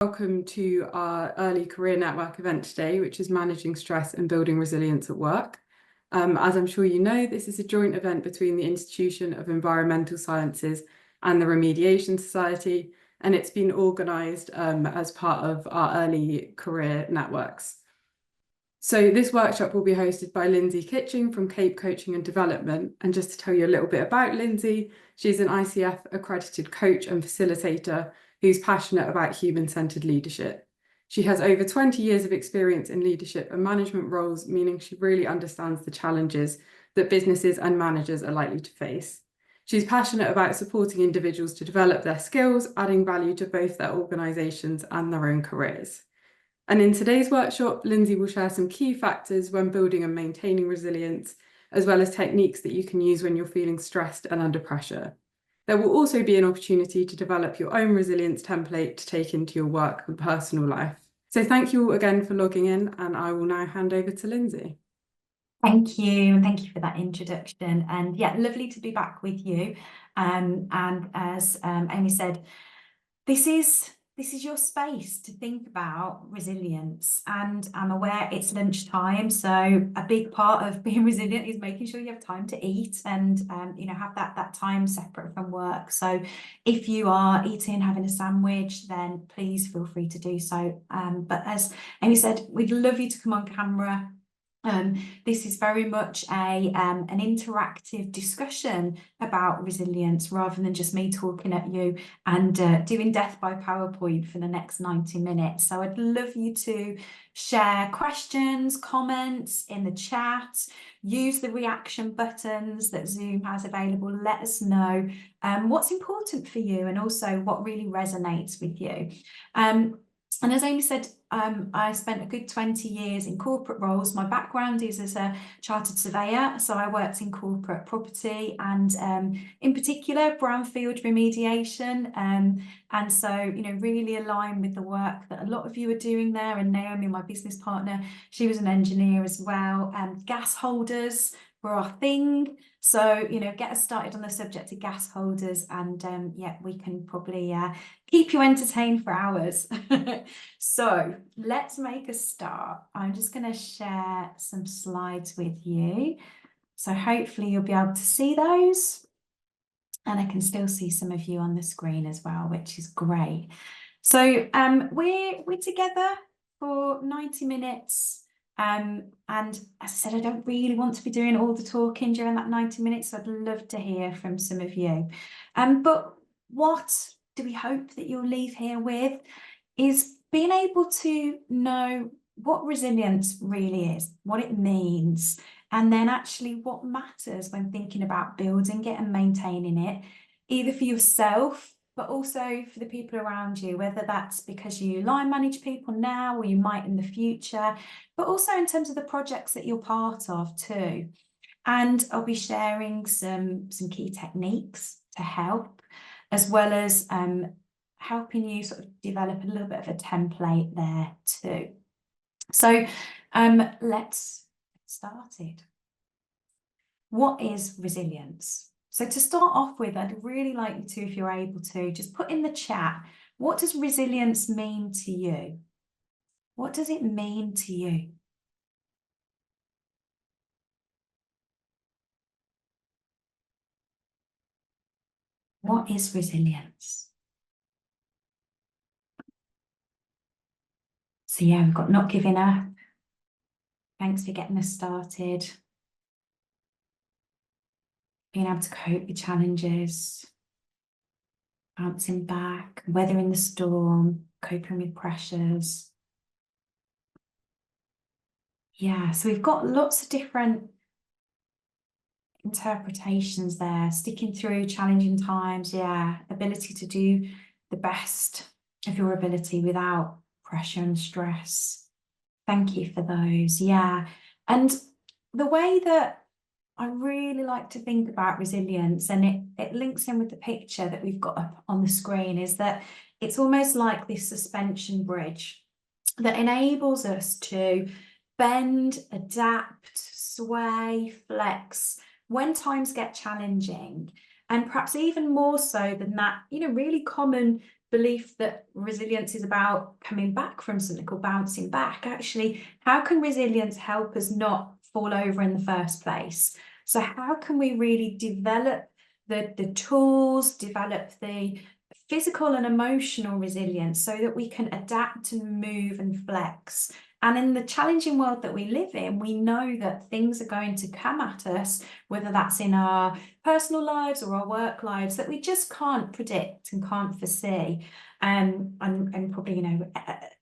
Welcome to our early career network event today, which is managing stress and building resilience at work. As I'm sure you know, this is a joint event between the Institution of Environmental Sciences and the Remediation Society, and it's been organised as part of our early career networks. So this workshop will be hosted by Lynsey Kitching from Cape Coaching and Development. And just to tell you a little bit about Lynsey, she's an ICF accredited coach and facilitator who's passionate about human-centered leadership. She has over 20 years of experience in leadership and management roles, meaning she really understands the challenges that businesses and managers are likely to face. She's passionate about supporting individuals to develop their skills, adding value to both their organisations and their own careers. And in today's workshop, Lynsey will share some key factors when building and maintaining resilience, as well as techniques that you can use when you're feeling stressed and under pressure. There will also be an opportunity to develop your own resilience template to take into your work and personal life. So thank you all again for logging in, and I will now hand over to Lynsey. Thank you, and thank you for that introduction. And yeah, lovely to be back with you. And as Amy said, this is your space to think about resilience, and I'm aware it's lunchtime, so a big part of being resilient is making sure you have time to eat and have that time separate from work. So if you are eating, having a sandwich, then please feel free to do so. But as Amy said, we'd love you to come on camera. This is very much an interactive discussion about resilience rather than just me talking at you and doing death by PowerPoint for the next 90 minutes. So I'd love you to share questions, comments in the chat, use the reaction buttons that Zoom has available. Let us know what's important for you and also what really resonates with you. And as Amy said, I spent a good 20 years in corporate roles. My background is as a chartered surveyor, so I worked in corporate property and in particular brownfield remediation. And so, really aligned with the work that a lot of you are doing there. And Naomi, my business partner, she was an engineer as well. Gas holders were our thing. So, get us started on the subject of gas holders, and yeah, we can probably keep you entertained for hours. So let's make a start. I'm just going to share some slides with you. So hopefully you'll be able to see those. And I can still see some of you on the screen as well, which is great. So we're together for 90 minutes. And as I said, I don't really want to be doing all the talking during that 90 minutes. So I'd love to hear from some of you. But what do we hope that you'll leave here with is being able to know what resilience really is, what it means, and then actually what matters when thinking about building it and maintaining it, either for yourself, but also for the people around you, whether that's because you line manage people now or you might in the future, but also in terms of the projects that you're part of too. And I'll be sharing some key techniques to help, as well as helping you sort of develop a little bit of a template there too. So let's get started. What is resilience? So to start off with, I'd really like you to, if you're able to, just put in the chat, what does resilience mean to you? What does it mean to you? What is resilience? So yeah, we've got not giving up. Thanks for getting us started. Being able to cope with challenges, bouncing back, weathering the storm, coping with pressures. Yeah, so we've got lots of different interpretations there. Sticking through challenging times, yeah, ability to do the best of your ability without pressure and stress. Thank you for those. Yeah, and the way that I really like to think about resilience, and it links in with the picture that we've got up on the screen, is that it's almost like this suspension bridge that enables us to bend, adapt, sway, flex when times get challenging. And perhaps even more so than that, really common belief that resilience is about coming back from something or bouncing back. Actually, how can resilience help us not fall over in the first place? So how can we really develop the tools, develop the physical and emotional resilience so that we can adapt and move and flex? And in the challenging world that we live in, we know that things are going to come at us, whether that's in our personal lives or our work lives, that we just can't predict and can't foresee. And probably, you know,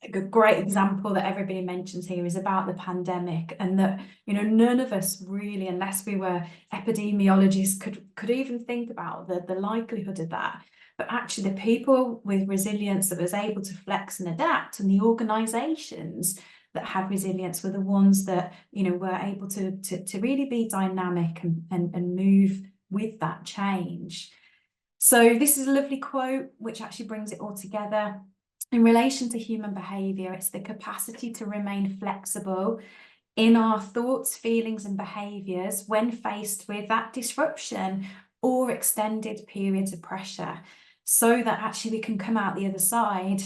a great example that everybody mentions here is about the pandemic, and that, you know, none of us really, unless we were epidemiologists, could even think about the likelihood of that. But actually, the people with resilience that was able to flex and adapt, and the organisations that had resilience, were the ones that, you know, were able to really be dynamic and move with that change. So this is a lovely quote which actually brings it all together. In relation to human behaviour, it's the capacity to remain flexible in our thoughts, feelings and behaviours when faced with that disruption or extended periods of pressure, so that actually we can come out the other side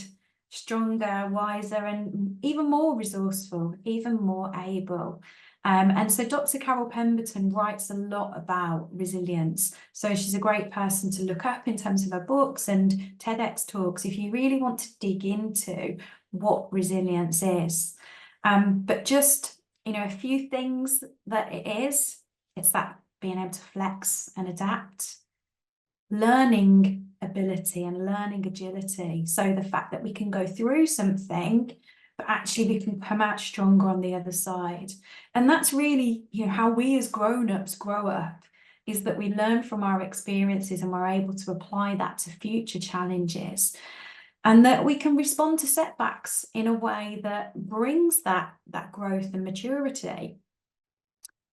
stronger, wiser and even more resourceful, even more able. And so Dr. Carol Pemberton writes a lot about resilience. So she's a great person to look up in terms of her books and TEDx talks if you really want to dig into what resilience is. But just, you know, a few things that it is. It's that being able to flex and adapt, learning ability and learning agility. So the fact that we can go through something, but actually we can come out stronger on the other side. And that's really, you know, how we as grown-ups grow up, is that we learn from our experiences and we're able to apply that to future challenges, and that we can respond to setbacks in a way that brings that growth and maturity.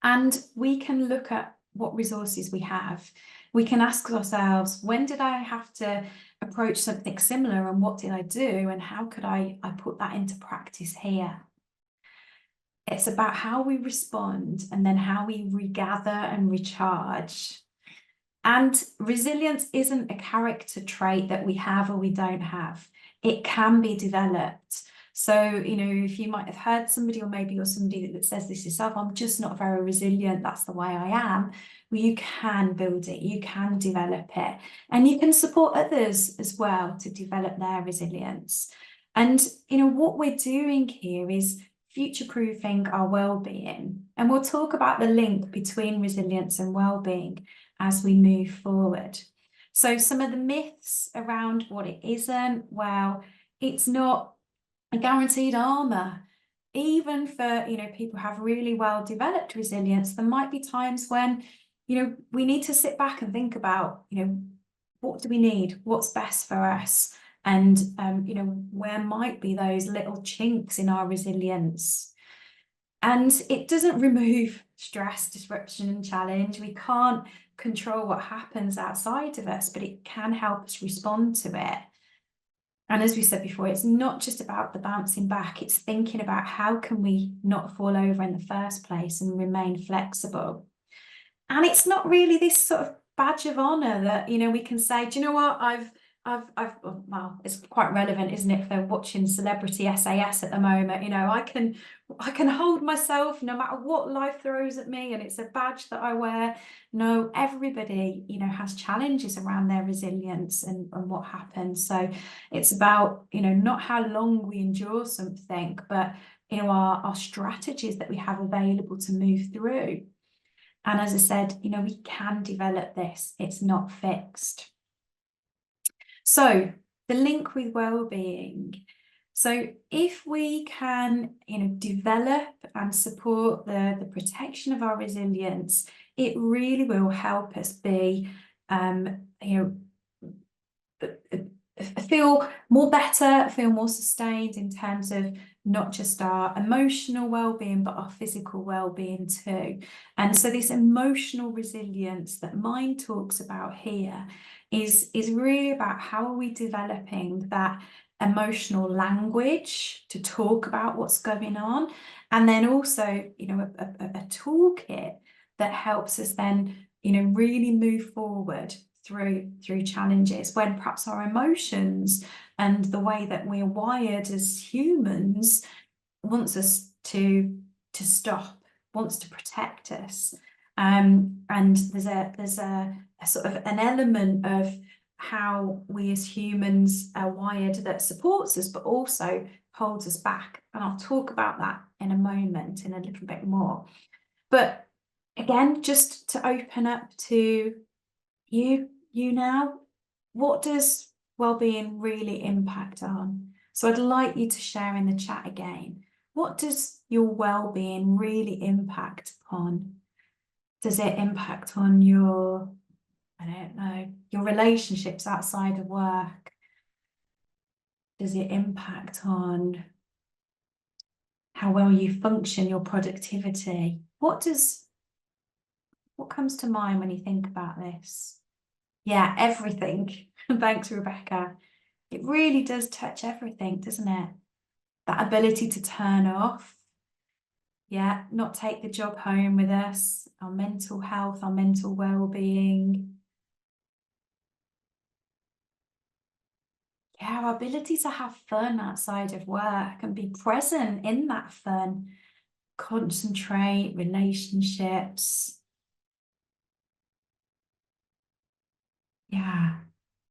And we can look at what resources we have. We can ask ourselves, when did I have to approach something similar, and what did I do, and how could I put that into practice here? It's about how we respond and then how we regather and recharge. And resilience isn't a character trait that we have or we don't have. It can be developed. So, you know, if you might have heard somebody, or maybe you're somebody that says this yourself, I'm just not very resilient, that's the way I am. Well, you can build it, you can develop it, and you can support others as well to develop their resilience. And, you know, what we're doing here is future-proofing our well-being. And we'll talk about the link between resilience and well-being as we move forward. So some of the myths around what it isn't, well, it's not a guaranteed armour. Even for, you know, people who have really well developed resilience, there might be times when, you know, we need to sit back and think about, you know, what do we need? What's best for us? And, you know, where might be those little chinks in our resilience? And it doesn't remove stress, disruption and challenge. We can't control what happens outside of us, but it can help us respond to it. And as we said before, it's not just about the bouncing back, it's thinking about how can we not fall over in the first place and remain flexible. And it's not really this sort of badge of honor that, you know, we can say, do you know what, well, it's quite relevant, isn't it, for watching celebrity SAS at the moment. You know, I can hold myself no matter what life throws at me, and it's a badge that I wear. No, everybody, you know, has challenges around their resilience and what happens. So it's about, you know, not how long we endure something, but, you know, our strategies that we have available to move through. And as I said, you know, we can develop this. It's not fixed. So the link with well-being. So if we can, you know, develop and support the protection of our resilience, it really will help us be, you know, feel more better, feel more sustained in terms of not just our emotional well-being, but our physical well-being too. And so this emotional resilience that Mind talks about here is really about how are we developing that emotional language to talk about what's going on, and then also, you know, a toolkit that helps us then, you know, really move forward through challenges, when perhaps our emotions and the way that we're wired as humans wants us to stop, wants to protect us. And there's a sort of an element of how we as humans are wired that supports us, but also holds us back. And I'll talk about that in a moment, in a little bit more. But again, just to open up to you now, what does wellbeing really impact on? So I'd like you to share in the chat again. What does your well-being really impact upon? Does it impact on your, I don't know, your relationships outside of work? Does it impact on how well you function, your productivity? What comes to mind when you think about this? Yeah, everything. Thanks, Rebecca. It really does touch everything, doesn't it? That ability to turn off. Yeah, not take the job home with us, our mental health, our mental well-being. Yeah, our ability to have fun outside of work and be present in that fun, concentrate, relationships. Yeah,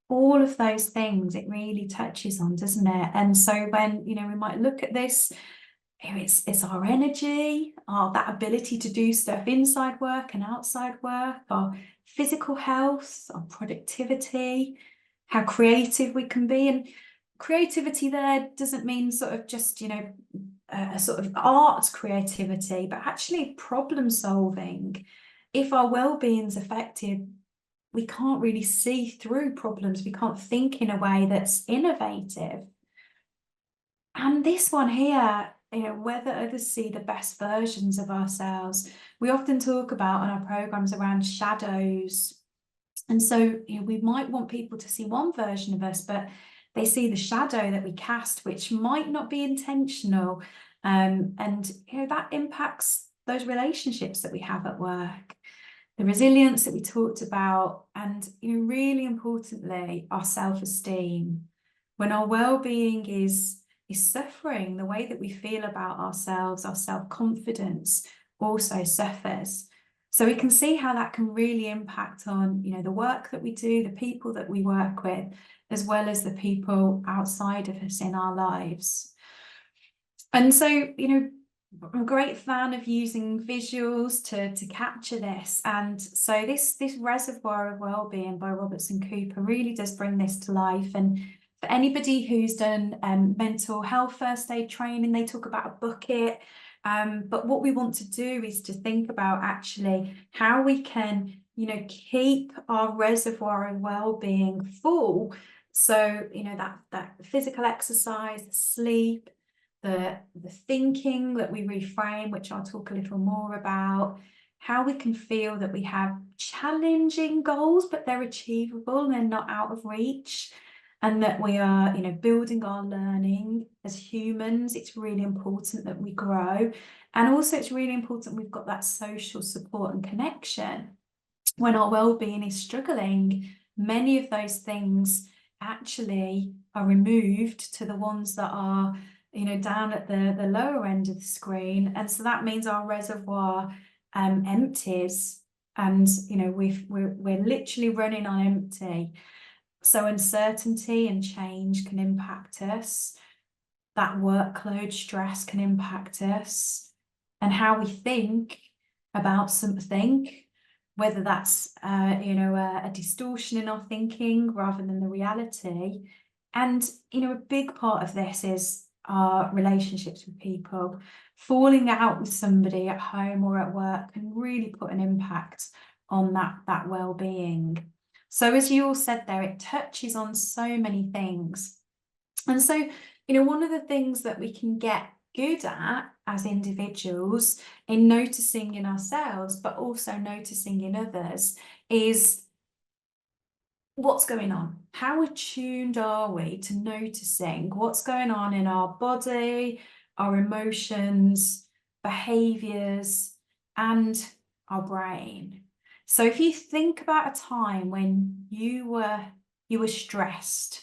all of those things it really touches on, doesn't it? And so when, we might look at this, it's our energy, that ability to do stuff inside work and outside work, our physical health, our productivity, how creative we can be. And creativity there doesn't mean sort of just, a sort of art creativity, but actually problem solving. If our well-being's affected, we can't really see through problems. We can't think in a way that's innovative. And this one here, whether others see the best versions of ourselves, we often talk about on our programs around shadows. And so, we might want people to see one version of us, but they see the shadow that we cast, which might not be intentional. And, that impacts those relationships that we have at work, the resilience that we talked about, and, really importantly, our self-esteem. When our well-being is suffering, the way that we feel about ourselves, our self-confidence also suffers. So we can see how that can really impact on, the work that we do, the people that we work with, as well as the people outside of us in our lives. And so, I'm a great fan of using visuals to capture this. And so this Reservoir of Wellbeing by Robertson Cooper really does bring this to life. And for anybody who's done mental health first aid training, they talk about a bucket. But what we want to do is to think about actually how we can, keep our reservoir of well-being full. So, that physical exercise, the sleep, the thinking that we reframe, which I'll talk a little more about, how we can feel that we have challenging goals, but they're achievable and they're not out of reach. And that we are, building our learning as humans. It's really important that we grow. And also it's really important we've got that social support and connection. When our well-being is struggling, many of those things actually are removed to the ones that are, down at the lower end of the screen. And so that means our reservoir empties, and, we're literally running on empty. So uncertainty and change can impact us. That workload stress can impact us, and how we think about something, whether that's a distortion in our thinking rather than the reality. And a big part of this is our relationships with people. Falling out with somebody at home or at work can really put an impact on that well-being. So as you all said there, it touches on so many things. And so, one of the things that we can get good at as individuals in noticing in ourselves, but also noticing in others, is what's going on. How attuned are we to noticing what's going on in our body, our emotions, behaviors, and our brain? So if you think about a time when you were stressed,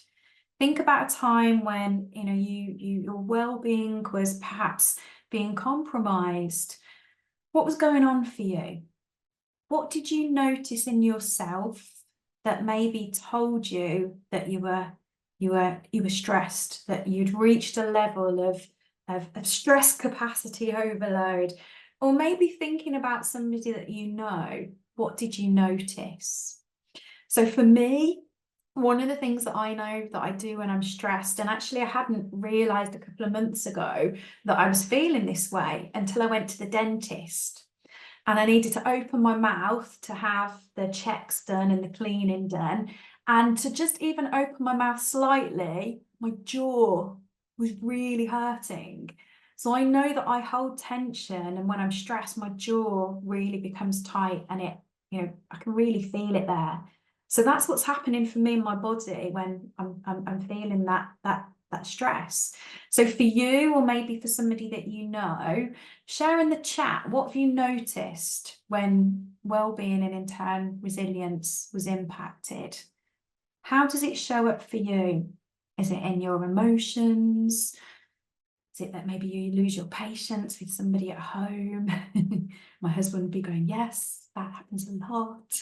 think about a time when your well-being was perhaps being compromised. What was going on for you? What did you notice in yourself that maybe told you that you were stressed, that you'd reached a level of stress capacity overload? Or maybe thinking about somebody that you know, what did you notice? So for me, one of the things that I know that I do when I'm stressed, and actually I hadn't realised a couple of months ago that I was feeling this way until I went to the dentist. And I needed to open my mouth to have the checks done and the cleaning done. And to just even open my mouth slightly, my jaw was really hurting. So I know that I hold tension, and when I'm stressed, my jaw really becomes tight, and I can really feel it there. So that's what's happening for me in my body when I'm feeling that stress. So for you, or maybe for somebody that you know, share in the chat, what have you noticed when well-being and in turn resilience was impacted? How does it show up for you? Is it in your emotions? Is it that maybe you lose your patience with somebody at home? My husband would be going, yes, that happens a lot.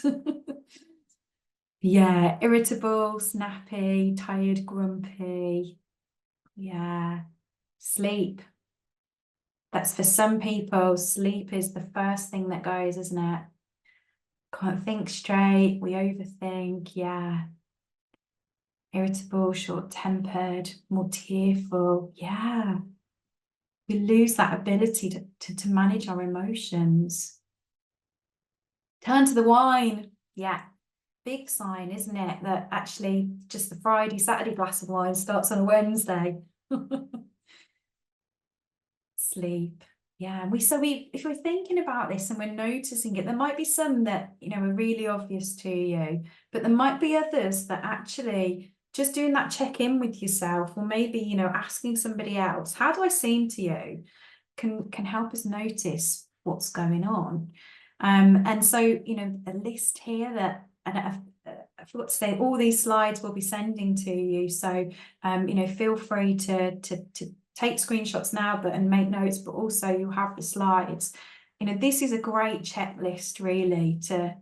Yeah, irritable, snappy, tired, grumpy. Yeah, sleep. That's for some people, sleep is the first thing that goes, isn't it? Can't think straight, we overthink, yeah. Irritable, short-tempered, more tearful, yeah. We lose that ability to manage our emotions. Turn to the wine, yeah. Big sign, isn't it, that actually just the Friday, Saturday glass of wine starts on a Wednesday. Sleep. Yeah, if we're thinking about this and we're noticing it, there might be some that are really obvious to you, but there might be others that actually just doing that check-in with yourself, or maybe asking somebody else, how do I seem to you, can help us notice what's going on. And so a list here that, and I forgot to say, all these slides we'll be sending to you, so feel free to take screenshots now and make notes, but also you'll have the slides. This is a great checklist really to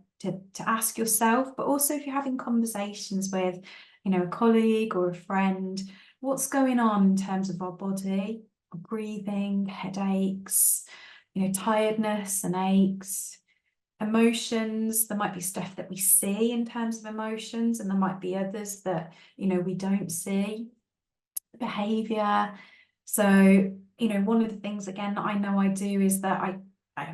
ask yourself, but also if you're having conversations with a colleague or a friend, what's going on in terms of our body, breathing, headaches, tiredness and aches. Emotions, there might be stuff that we see in terms of emotions, and there might be others that we don't see. Behavior. So one of the things again that I know I do is that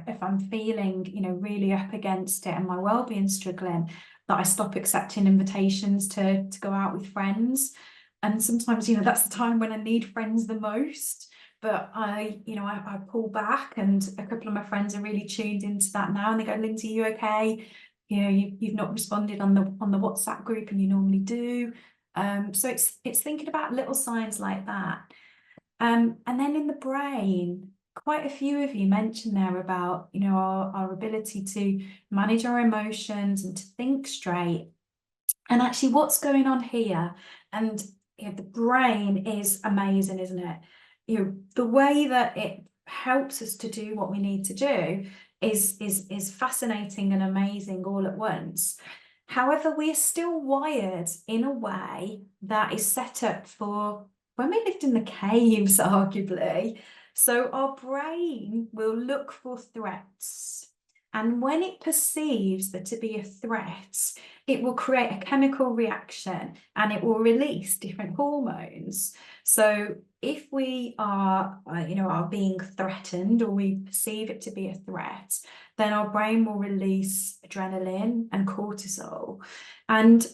if I'm feeling really up against it and my well-being struggling, that I stop accepting invitations to go out with friends. And sometimes that's the time when I need friends the most, but I pull back, and a couple of my friends are really tuned into that now, and they go, Lynsey, you okay? You've not responded on the WhatsApp group, and you normally do. So it's thinking about little signs like that. And then in the brain, quite a few of you mentioned there about our ability to manage our emotions and to think straight. And actually what's going on here, and the brain is amazing, isn't it? The way that it helps us to do what we need to do is fascinating and amazing all at once. However, we are still wired in a way that is set up for when we lived in the caves, arguably. So our brain will look for threats. And when it perceives there to be a threat, it will create a chemical reaction, and it will release different hormones. So if we are being threatened, or we perceive it to be a threat, then our brain will release adrenaline and cortisol, and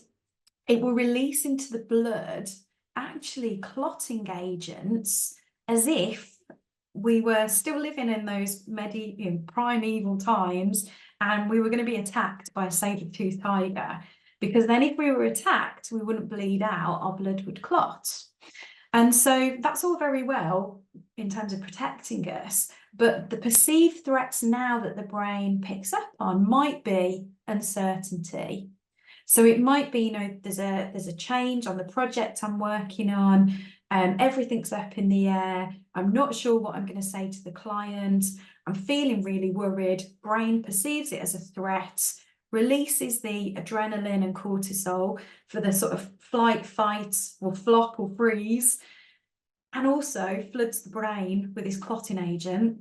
it will release into the blood actually clotting agents, as if we were still living in those primeval times, and we were going to be attacked by a saber-toothed tiger, because then if we were attacked, we wouldn't bleed out, our blood would clot. And so that's all very well in terms of protecting us, but the perceived threats now that the brain picks up on might be uncertainty. So it might be, there's a change on the project I'm working on, everything's up in the air. I'm not sure what I'm going to say to the client. I'm feeling really worried. Brain perceives it as a threat, releases the adrenaline and cortisol for the sort of flight, fight, or flop or freeze, and also floods the brain with this clotting agent.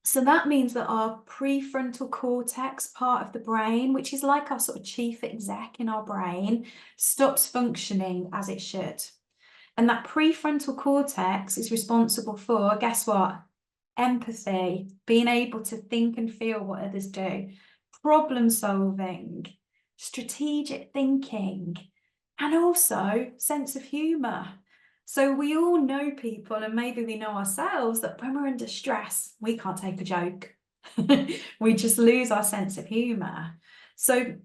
So that means that our prefrontal cortex part of the brain, which is like our sort of chief exec in our brain, stops functioning as it should. And that prefrontal cortex is responsible for, guess what? Empathy, being able to think and feel what others do, problem solving, strategic thinking, and also sense of humour. So we all know people, and maybe we know ourselves, that when we're under stress, we can't take a joke. We just lose our sense of humour. So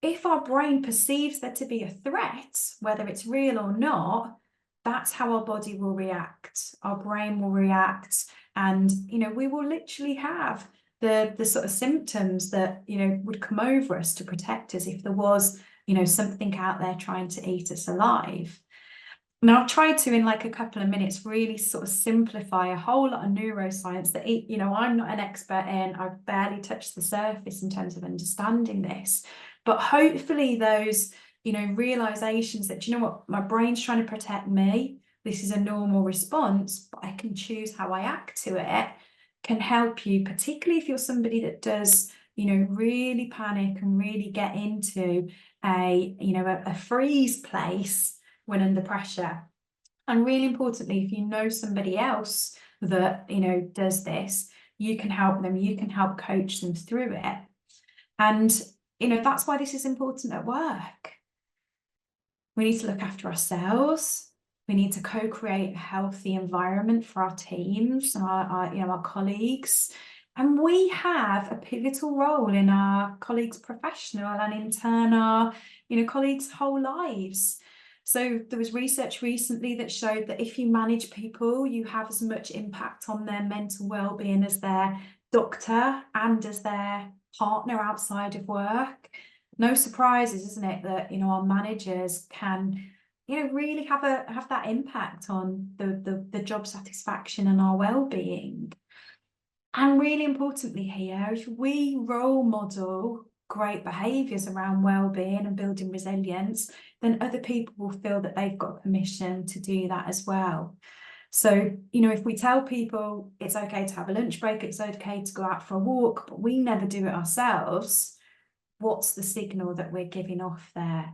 if our brain perceives there to be a threat, whether it's real or not, that's how our body will react. Our brain will react, and we will literally have the sort of symptoms that would come over us to protect us if there was something out there trying to eat us alive. Now, I'll try to, in like a couple of minutes, really sort of simplify a whole lot of neuroscience that, I'm not an expert in. I've barely touched the surface in terms of understanding this. But hopefully those, realizations that, what, my brain's trying to protect me. This is a normal response, but I can choose how I act to it, can help you, particularly if you're somebody that does, really panic and really get into a freeze place when under pressure. And really importantly, if you know somebody else that does this, you can help them, you can help coach them through it. And that's why this is important at work. We need to look after ourselves. We need to co-create a healthy environment for our teams and our colleagues. And we have a pivotal role in our colleagues' professional and in turn our colleagues' whole lives. So there was research recently that showed that if you manage people, you have as much impact on their mental well-being as their doctor and as their partner outside of work. No surprises, isn't it, that our managers can really have that impact on the job satisfaction and our well-being. And really importantly here, if we role model great behaviours around well-being and building resilience, then other people will feel that they've got permission to do that as well. So, if we tell people it's okay to have a lunch break, it's okay to go out for a walk, but we never do it ourselves, what's the signal that we're giving off there?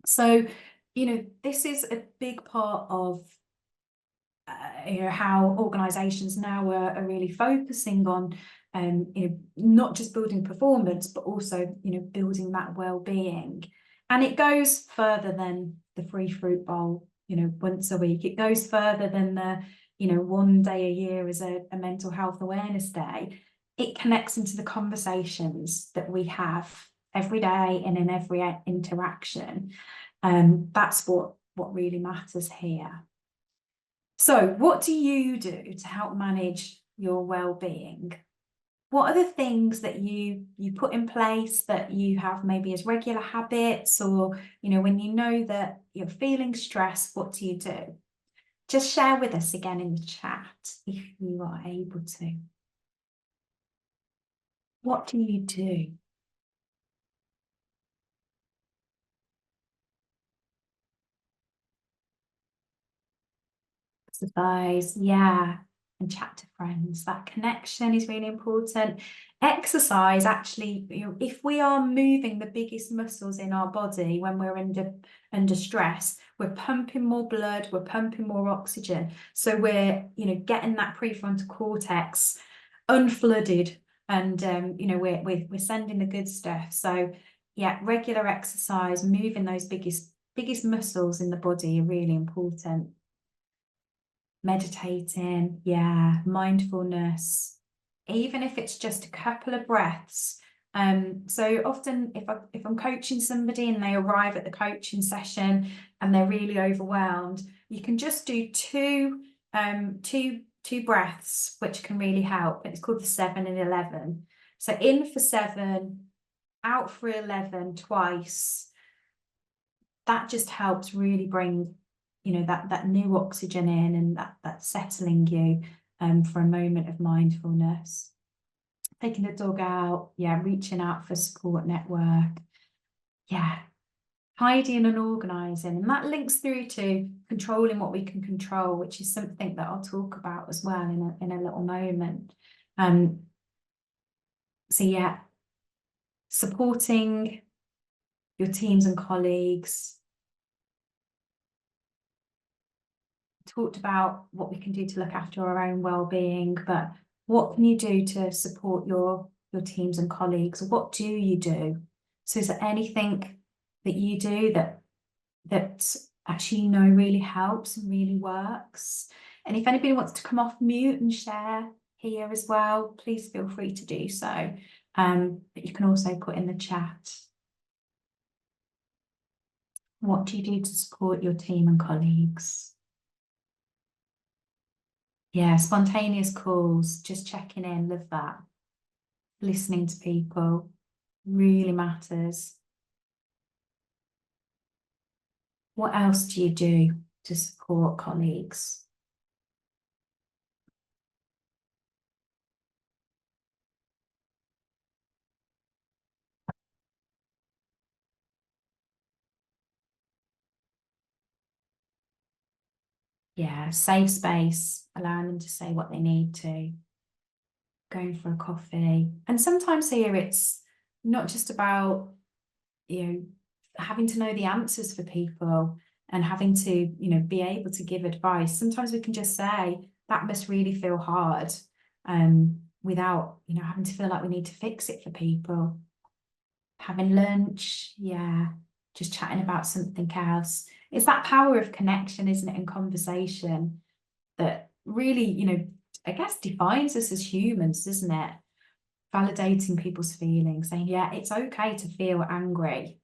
So, this is a big part of how organisations now are really focusing on not just building performance, but also building that well-being. And it goes further than the free fruit bowl once a week. It goes further than the one day a year as a mental health awareness day. It connects into the conversations that we have every day and in every interaction. That's what really matters here. So what do you do to help manage your well-being? What are the things that you put in place that you have maybe as regular habits, or when you know that you're feeling stressed, what do you do? Just share with us again in the chat if you are able to. What do you do? Exercise, yeah, and chat to friends. That connection is really important. Exercise, actually, if we are moving the biggest muscles in our body when we're under stress, we're pumping more blood, we're pumping more oxygen. So we're getting that prefrontal cortex unflooded, and we're sending the good stuff. So yeah, regular exercise, moving those biggest muscles in the body are really important. Meditating, yeah, mindfulness, even if it's just a couple of breaths. So often if I'm coaching somebody and they arrive at the coaching session and they're really overwhelmed, you can just do two breaths, which can really help. It's called the 7 and 11. So in for 7, out for 11 twice. That just helps really bring, you know, that new oxygen in, and that settling you for a moment of mindfulness. Taking the dog out, yeah, reaching out for support network, yeah, tidying and organising, and that links through to controlling what we can control, which is something that I'll talk about as well in a little moment. So yeah, supporting your teams and colleagues. Talked about what we can do to look after our own well-being, but what can you do to support your teams and colleagues? What do you do? So is there anything that you do that actually you know really helps and really works? And if anybody wants to come off mute and share here as well, please feel free to do so. But you can also put in the chat. What do you do to support your team and colleagues? Yeah, spontaneous calls, just checking in, love that. Listening to people really matters. What else do you do to support colleagues? Yeah, safe space, allowing them to say what they need to, going for a coffee. And sometimes here it's not just about, you know, having to know the answers for people and having to, you know, be able to give advice. Sometimes we can just say, that must really feel hard, without, you know, having to feel like we need to fix it for people. Having lunch, yeah, just chatting about something else. It's that power of connection, isn't it, and conversation that really, you know, I guess defines us as humans, isn't it? Validating people's feelings, saying, yeah, it's okay to feel angry.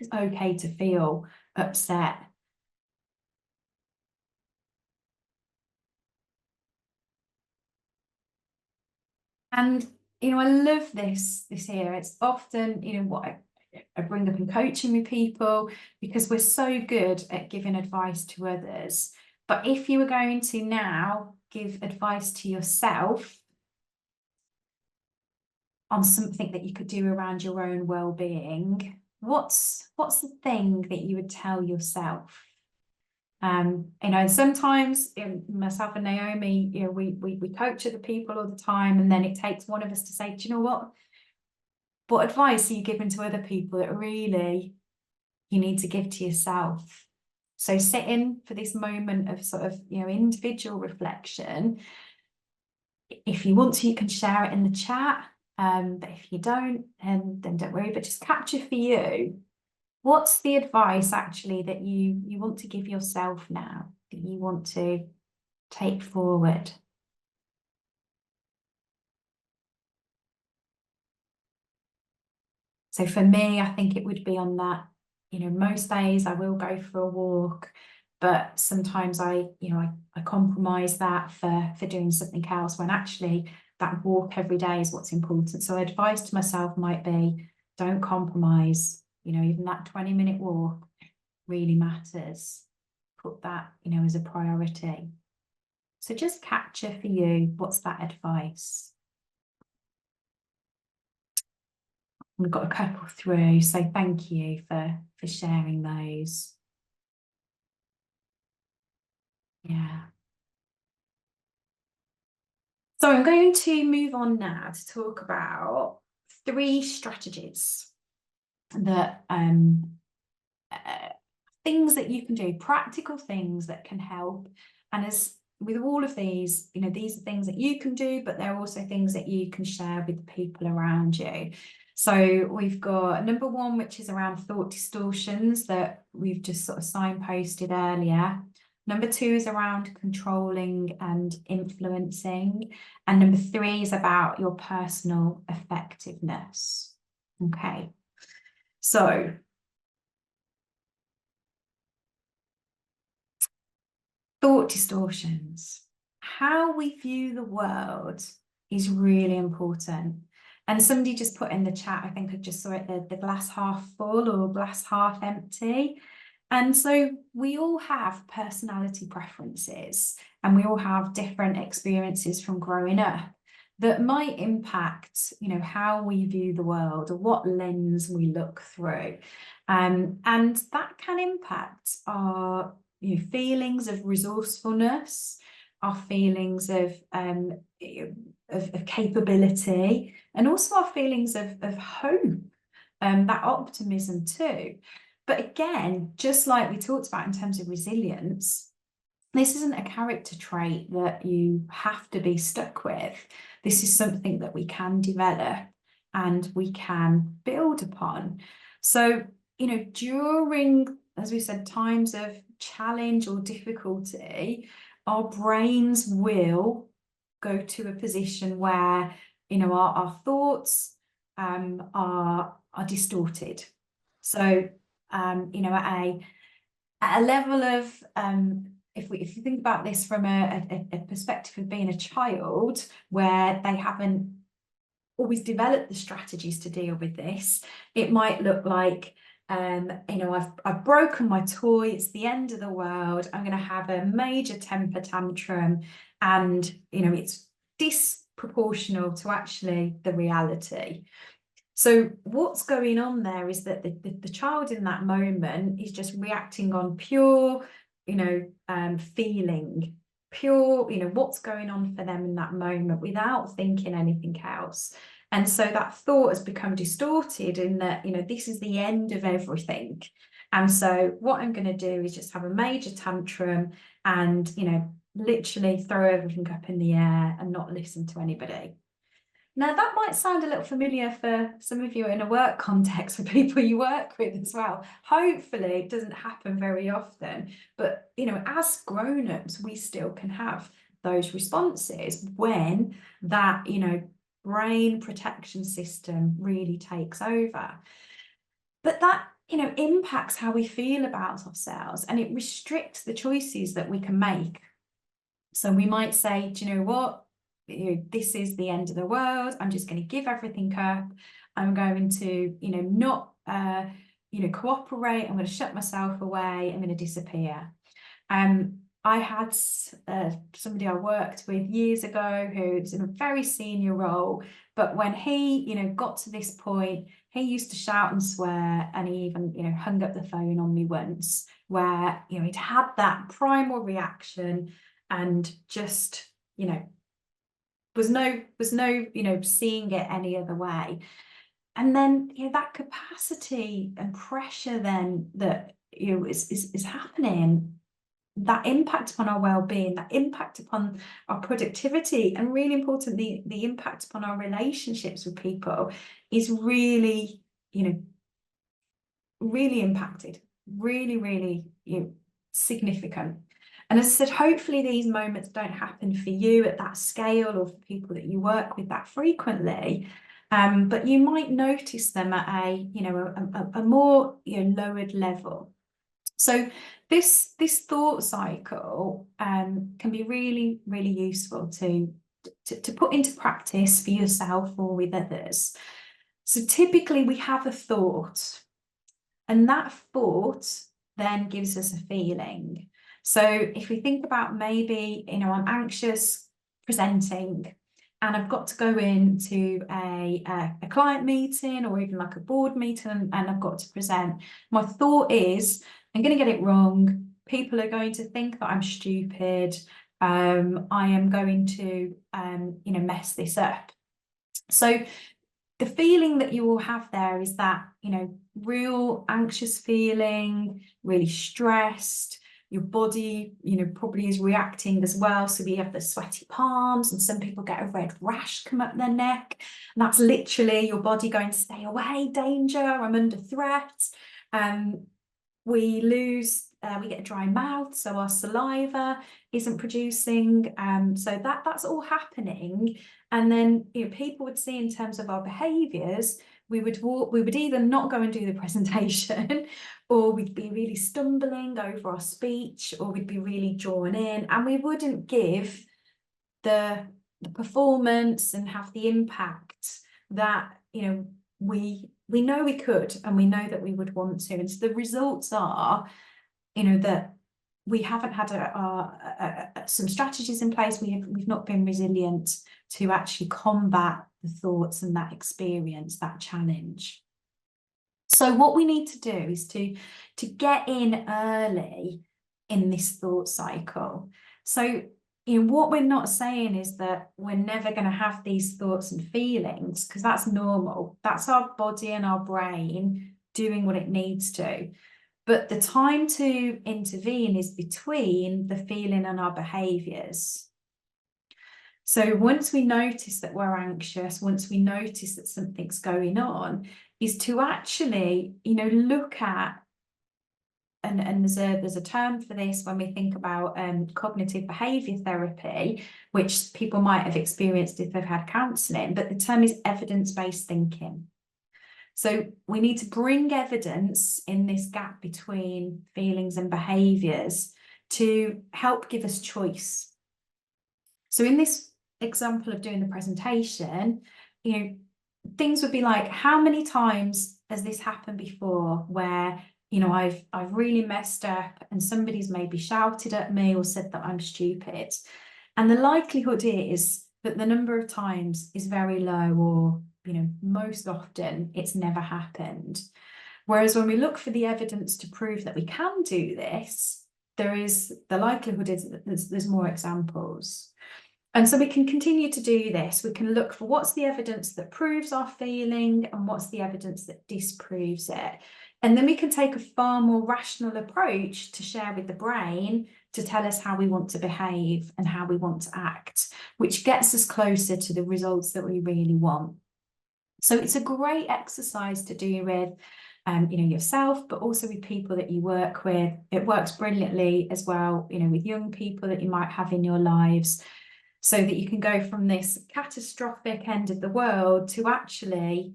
It's okay to feel upset. And, you know, I love this here. It's often, you know, what I bring up in coaching with people, because we're so good at giving advice to others. But if you were going to now give advice to yourself on something that you could do around your own well-being, what's the thing that you would tell yourself? You know, sometimes myself and Naomi, you know, we coach other people all the time, and then it takes one of us to say, do you know what advice are you giving to other people that really you need to give to yourself? So sit in for this moment of sort of, you know, individual reflection. If you want to, you can share it in the chat. But if you don't, then don't worry, but just capture for you. What's the advice actually that you want to give yourself now, that you want to take forward? So for me, I think it would be on that, you know, most days I will go for a walk, but sometimes I compromise that for doing something else, when actually that walk every day is what's important. So advice to myself might be, don't compromise, you know, even that 20-minute walk really matters. Put that, you know, as a priority. So just capture for you, what's that advice? We've got a couple through, so thank you for sharing those. Yeah. So I'm going to move on now to talk about 3 strategies that things that you can do, practical things that can help. And as with all of these, you know, these are things that you can do, but they're also things that you can share with the people around you. So we've got number 1, which is around thought distortions that we've just sort of signposted earlier. Number 2 is around controlling and influencing. And number 3 is about your personal effectiveness. Okay. So thought distortions. How we view the world is really important. And somebody just put in the chat, I think I just saw it, the glass half full or glass half empty. And so we all have personality preferences, and we all have different experiences from growing up that might impact, how we view the world or what lens we look through. And that can impact our feelings of resourcefulness, our feelings of capability, and also our feelings of hope, that optimism too. But again, just like we talked about in terms of resilience, this isn't a character trait that you have to be stuck with. This is something that we can develop and we can build upon. So, during, as we said, times of challenge or difficulty, our brains will go to a position where, our thoughts are distorted. So, at a level of, if you think about this from a perspective of being a child, where they haven't always developed the strategies to deal with this, it might look like, I've broken my toy, it's the end of the world, I'm going to have a major temper tantrum, and it's disproportional to actually the reality. So what's going on there is that the child in that moment is just reacting on pure, feeling, pure, what's going on for them in that moment without thinking anything else. And so that thought has become distorted in that, this is the end of everything. And so what I'm going to do is just have a major tantrum and, literally throw everything up in the air and not listen to anybody. Now, that might sound a little familiar for some of you in a work context, for people you work with as well. Hopefully, it doesn't happen very often. But, as grown-ups, we still can have those responses when that, brain protection system really takes over. But that, impacts how we feel about ourselves, and it restricts the choices that we can make. So we might say, do you know what? This is the end of the world. I'm just going to give everything up. I'm going to, not, cooperate. I'm going to shut myself away. I'm going to disappear. I had somebody I worked with years ago who's in a very senior role, but when he, got to this point, he used to shout and swear, and he even, hung up the phone on me once, where, he'd had that primal reaction and just, was no, seeing it any other way. And then, that capacity and pressure then that, is happening, that impact upon our well-being, that impact upon our productivity, and really importantly, the impact upon our relationships with people is really, really impacted, really, significant. And as I said, hopefully these moments don't happen for you at that scale or for people that you work with that frequently. But you might notice them at a more lowered level. So this thought cycle can be really, really useful to put into practice for yourself or with others. So typically we have a thought, and that thought then gives us a feeling. So if we think about maybe, I'm anxious presenting, and I've got to go into a client meeting or even like a board meeting, and I've got to present. My thought is, I'm going to get it wrong. People are going to think that I'm stupid. I am going to, mess this up. So the feeling that you will have there is that, real anxious feeling, really stressed. Your body, probably is reacting as well. So we have the sweaty palms, and some people get a red rash come up their neck. And that's literally your body going, stay away, danger, I'm under threat. We get a dry mouth, so our saliva isn't producing. So that's all happening. And then, people would see in terms of our behaviours, we would either not go and do the presentation, or we'd be really stumbling over our speech, or we'd be really drawn in, and we wouldn't give the performance and have the impact that, you know, we know we could, and we know that we would want to. And so the results are, you know, that we haven't had some strategies in place. We've not been resilient to actually combat the thoughts and that experience, that challenge. So what we need to do is to get in early in this thought cycle. So, you know, what we're not saying is that we're never going to have these thoughts and feelings, because that's normal. That's our body and our brain doing what it needs to. But the time to intervene is between the feeling and our behaviours. So once we notice that we're anxious, once we notice that something's going on, is to actually, you know, look at, and there's a term for this when we think about cognitive behaviour therapy, which people might have experienced if they've had counselling, but the term is evidence-based thinking. So we need to bring evidence in this gap between feelings and behaviours to help give us choice. So in this example of doing the presentation, you know, things would be like, how many times has this happened before where, you know, I've really messed up and somebody's maybe shouted at me or said that I'm stupid? And the likelihood is that the number of times is very low, or, you know, most often it's never happened. Whereas when we look for the evidence to prove that we can do this, the likelihood is that there's more examples. And so we can continue to do this. We can look for what's the evidence that proves our feeling and what's the evidence that disproves it. And then we can take a far more rational approach to share with the brain to tell us how we want to behave and how we want to act, which gets us closer to the results that we really want. So it's a great exercise to do with you know, yourself, but also with people that you work with. It works brilliantly as well, you know, with young people that you might have in your lives, so that you can go from this catastrophic end of the world to actually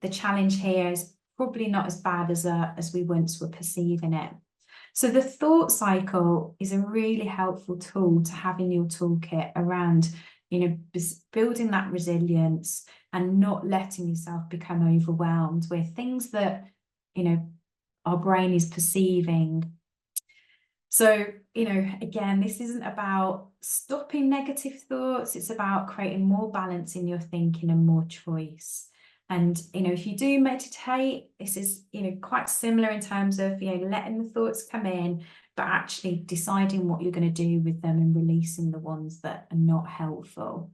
the challenge here is probably not as bad as we once were perceiving it. So the thought cycle is a really helpful tool to have in your toolkit around, you know, building that resilience and not letting yourself become overwhelmed with things that, you know, our brain is perceiving. So, you know, again, this isn't about stopping negative thoughts. It's about creating more balance in your thinking and more choice. And, you know, if you do meditate, this is, you know, quite similar in terms of, you know, letting the thoughts come in, but actually deciding what you're going to do with them and releasing the ones that are not helpful.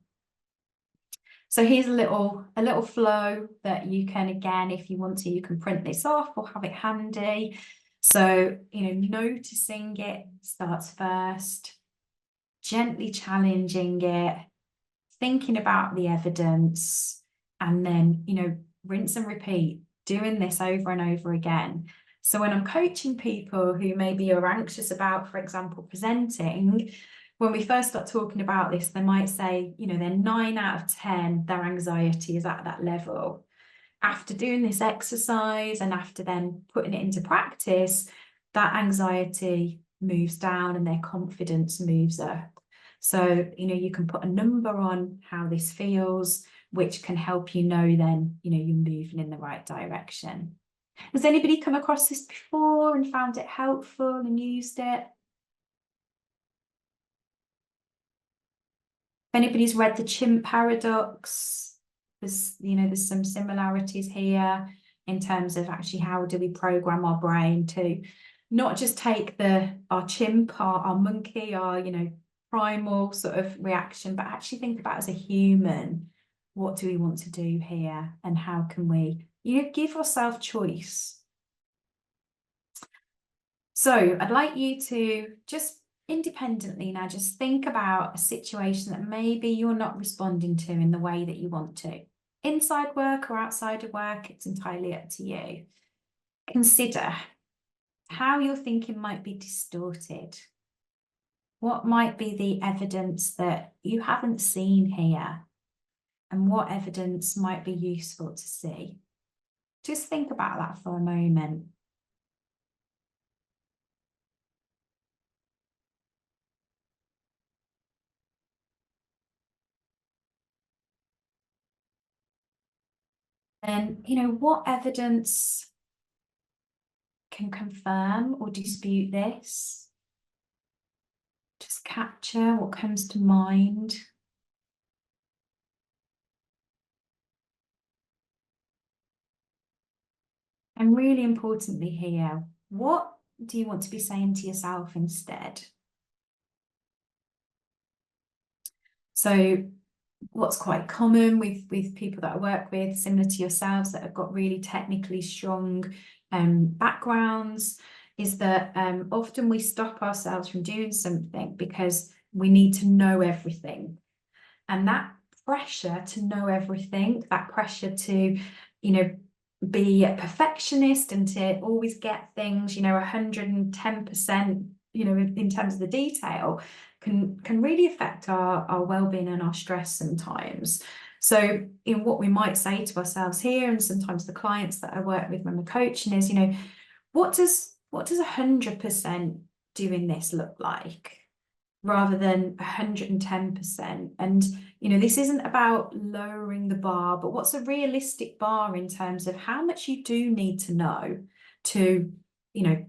So here's a little flow that you can, again, if you want to, you can print this off or have it handy. So, you know, noticing it starts first, gently challenging it, thinking about the evidence, and then, you know, rinse and repeat, doing this over and over again. So when I'm coaching people who maybe are anxious about, for example, presenting, when we first start talking about this, they might say, you know, they're 9 out of 10, their anxiety is at that level. After doing this exercise and after then putting it into practice, that anxiety moves down and their confidence moves up. So, you know, you can put a number on how this feels, which can help you know then, you know, you're moving in the right direction. Has anybody come across this before and found it helpful and used it? If anybody's read The Chimp Paradox, there's some similarities here in terms of actually how do we program our brain to not just take our chimp, our monkey, our, you know, primal sort of reaction, but actually think about as a human, what do we want to do here and how can we, you know, give ourselves choice. So I'd like you to just independently now just think about a situation that maybe you're not responding to in the way that you want to. Inside work or outside of work, it's entirely up to you. Consider how your thinking might be distorted. What might be the evidence that you haven't seen here? And what evidence might be useful to see? Just think about that for a moment. And, what evidence can confirm or dispute this? Just capture what comes to mind. And really importantly here, what do you want to be saying to yourself instead? So what's quite common with people that I work with, similar to yourselves, that have got really technically strong backgrounds, is that often we stop ourselves from doing something because we need to know everything. And that pressure to know everything, that pressure to, be a perfectionist and to always get things, 110%, in terms of the detail, can really affect our well-being and our stress sometimes. So in what we might say to ourselves here, and sometimes the clients that I work with when we're coaching, is, what does 100% doing this look like, rather than 110%? And this isn't about lowering the bar, but what's a realistic bar in terms of how much you do need to know to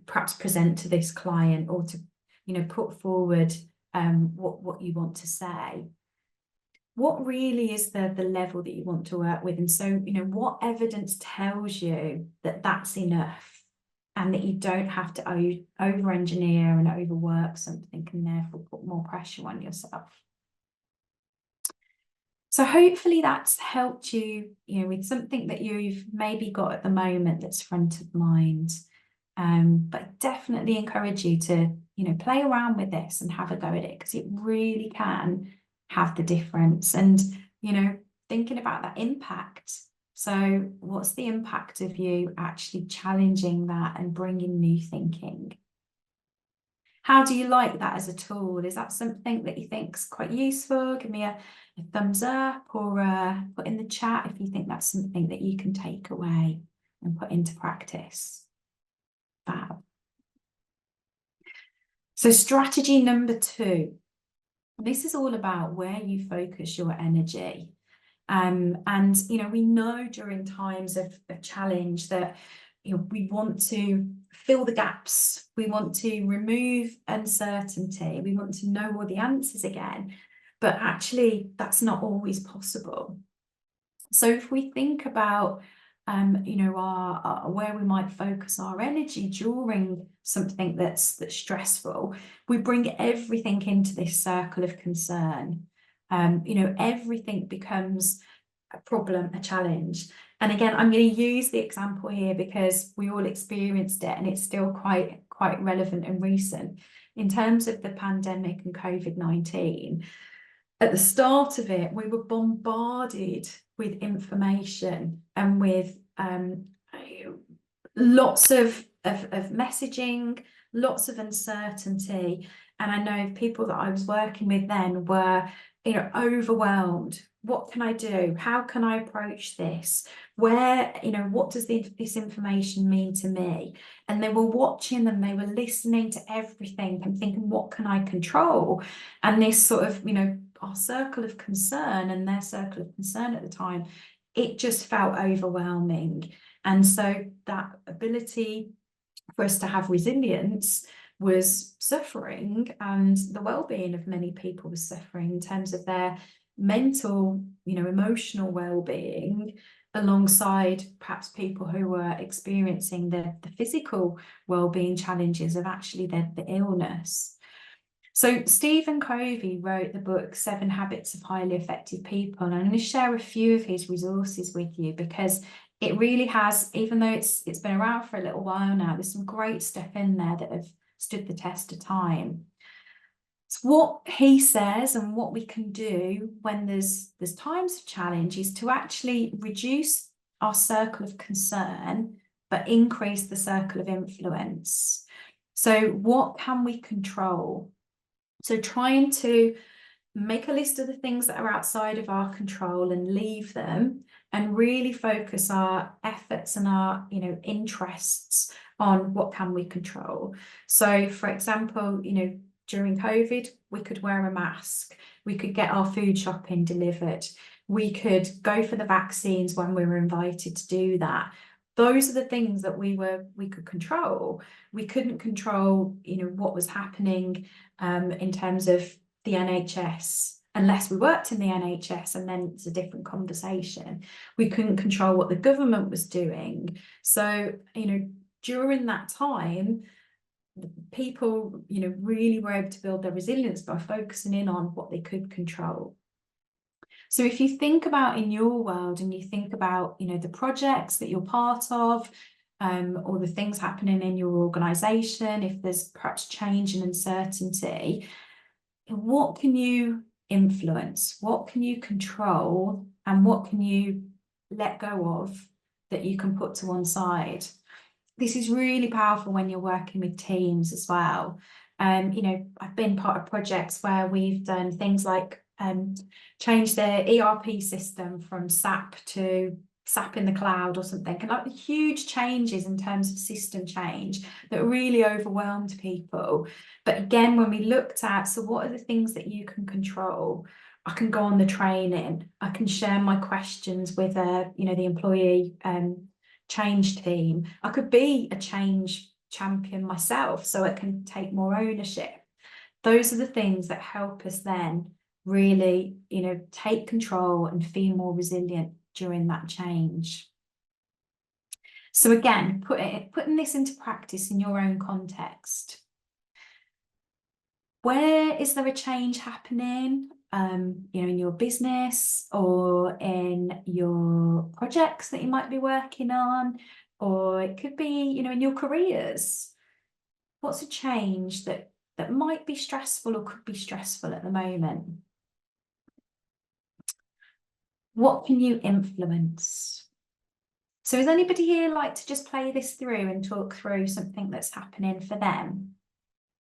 perhaps present to this client, or to put forward what you want to say. What really is the level that you want to work with? And so what evidence tells you that that's enough, and that you don't have to over-engineer and overwork something, and therefore put more pressure on yourself. So hopefully that's helped you, with something that you've maybe got at the moment that's front of mind. But definitely encourage you to, play around with this and have a go at it, because it really can have the difference. And, thinking about that impact. So what's the impact of you actually challenging that and bringing new thinking? How do you like that as a tool? Is that something that you think is quite useful? Give me a thumbs up, or put in the chat if you think that's something that you can take away and put into practice. Fab. So strategy number 2. This is all about where you focus your energy. And we know during times of challenge that we want to fill the gaps, we want to remove uncertainty, we want to know all the answers again, but actually that's not always possible. So if we think about our where we might focus our energy during something that's stressful, we bring everything into this circle of concern. Everything becomes a problem, a challenge. And again, I'm going to use the example here because we all experienced it, and it's still quite relevant and recent in terms of the pandemic and COVID-19. At the start of it, we were bombarded with information and with lots of messaging, lots of uncertainty. And I know people that I was working with then were, overwhelmed. What can I do? How can I approach this? Where, what does this information mean to me? And they were watching them, they were listening to everything and thinking, what can I control? And this sort of, our circle of concern and their circle of concern at the time, it just felt overwhelming. And so that ability for us to have resilience was suffering, and the well-being of many people was suffering in terms of their mental, emotional well-being, alongside perhaps people who were experiencing the physical well-being challenges of actually the illness. So Stephen Covey wrote the book 7 Habits of Highly Effective People, and I'm going to share a few of his resources with you, because it really has, even though it's been around for a little while now, there's some great stuff in there that have stood the test of time. So what he says and what we can do when there's times of challenge is to actually reduce our circle of concern, but increase the circle of influence. So what can we control? So trying to make a list of the things that are outside of our control and leave them, and really focus our efforts and our, interests on what can we control. So, for example, during COVID, we could wear a mask, we could get our food shopping delivered, we could go for the vaccines when we were invited to do that. Those are the things that we could control. We couldn't control, what was happening in terms of the NHS, unless we worked in the NHS, and then it's a different conversation. We couldn't control what the government was doing. So, during that time, people, really were able to build their resilience by focusing in on what they could control. So if you think about in your world and you think about, the projects that you're part of, or the things happening in your organisation, if there's perhaps change and uncertainty, what can you influence? What can you control? And what can you let go of that you can put to one side? This is really powerful when you're working with teams as well. I've been part of projects where we've done things like change their ERP system from SAP to SAP in the cloud or something, and like huge changes in terms of system change that really overwhelmed people. But again, when we looked at, so what are the things that you can control? I can go on the training, I can share my questions with the employee change team. I could be a change champion myself, so I can take more ownership. Those are the things that help us then really, take control and feel more resilient during that change. So again, putting this into practice in your own context. Where is there a change happening? In your business or in your projects that you might be working on, or it could be, in your careers. What's a change that might be stressful or could be stressful at the moment? What can you influence? So is anybody here like to just play this through and talk through something that's happening for them?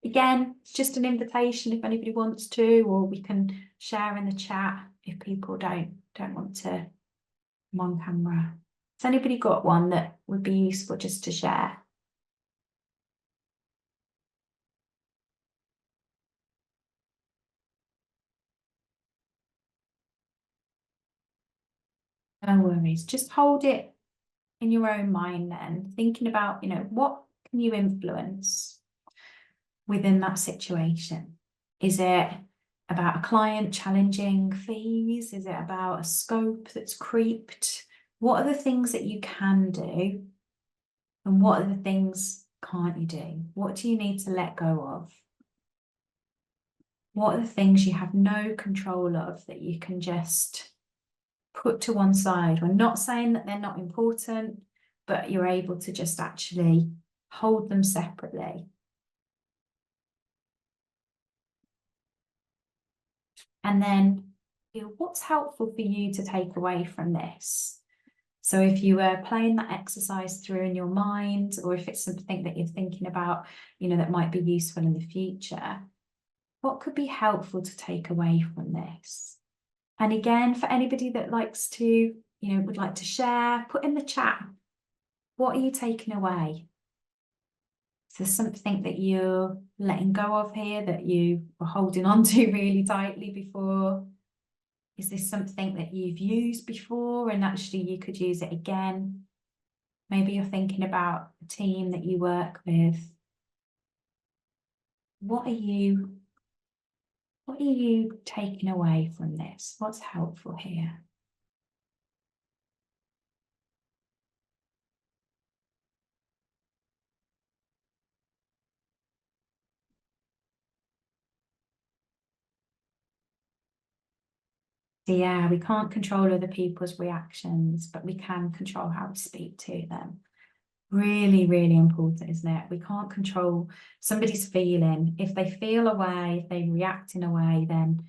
Again, it's just an invitation if anybody wants to, or we can share in the chat if people don't want to come on camera. Has anybody got one that would be useful just to share? No worries, just hold it in your own mind then, thinking about, what can you influence within that situation? Is it about a client challenging fees? Is it about a scope that's creeped? What are the things that you can do? And what are the things can't you do? What do you need to let go of? What are the things you have no control of that you can just put to one side? We're not saying that they're not important, but you're able to just actually hold them separately. And then, what's helpful for you to take away from this? So if you were playing that exercise through in your mind, or if it's something that you're thinking about, that might be useful in the future, what could be helpful to take away from this? And again, for anybody that likes to, would like to share, put in the chat, what are you taking away? Is there something that you're letting go of here that you were holding on to really tightly before? Is this something that you've used before and actually you could use it again? Maybe you're thinking about a team that you work with. What are you taking away from this? What's helpful here? So yeah, we can't control other people's reactions, but we can control how we speak to them. Really, really important, isn't it? We can't control somebody's feeling. If they feel a way, if they react in a way, then,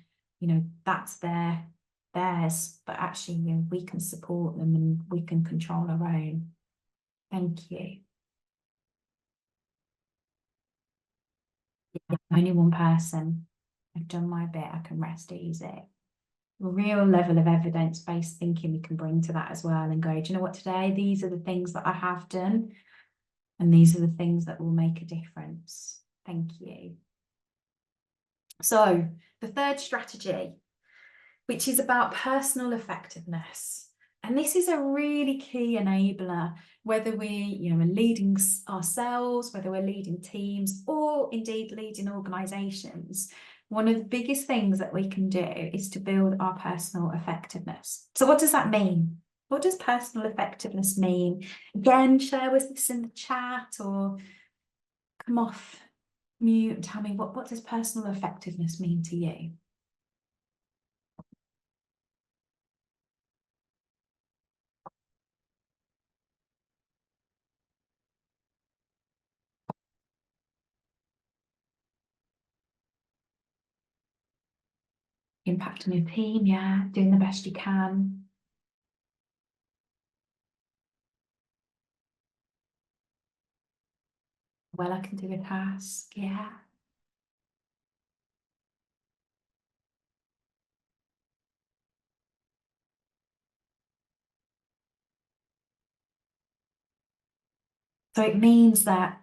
that's theirs. But actually, we can support them and we can control our own. Thank you. Yeah, only one person. I've done my bit, I can rest easy. Real level of evidence-based thinking we can bring to that as well, and go, do you know what, today these are the things that I have done, and these are the things that will make a difference. Thank you. So the third strategy, which is about personal effectiveness. And this is a really key enabler, whether we are leading ourselves, whether we're leading teams, or indeed leading organisations. One of the biggest things that we can do is to build our personal effectiveness. So what does that mean? What does personal effectiveness mean? Again, share with us in the chat, or come off mute and tell me, what does personal effectiveness mean to you? Impact on your team, yeah, doing the best you can. Well, I can do a task, yeah. So it means that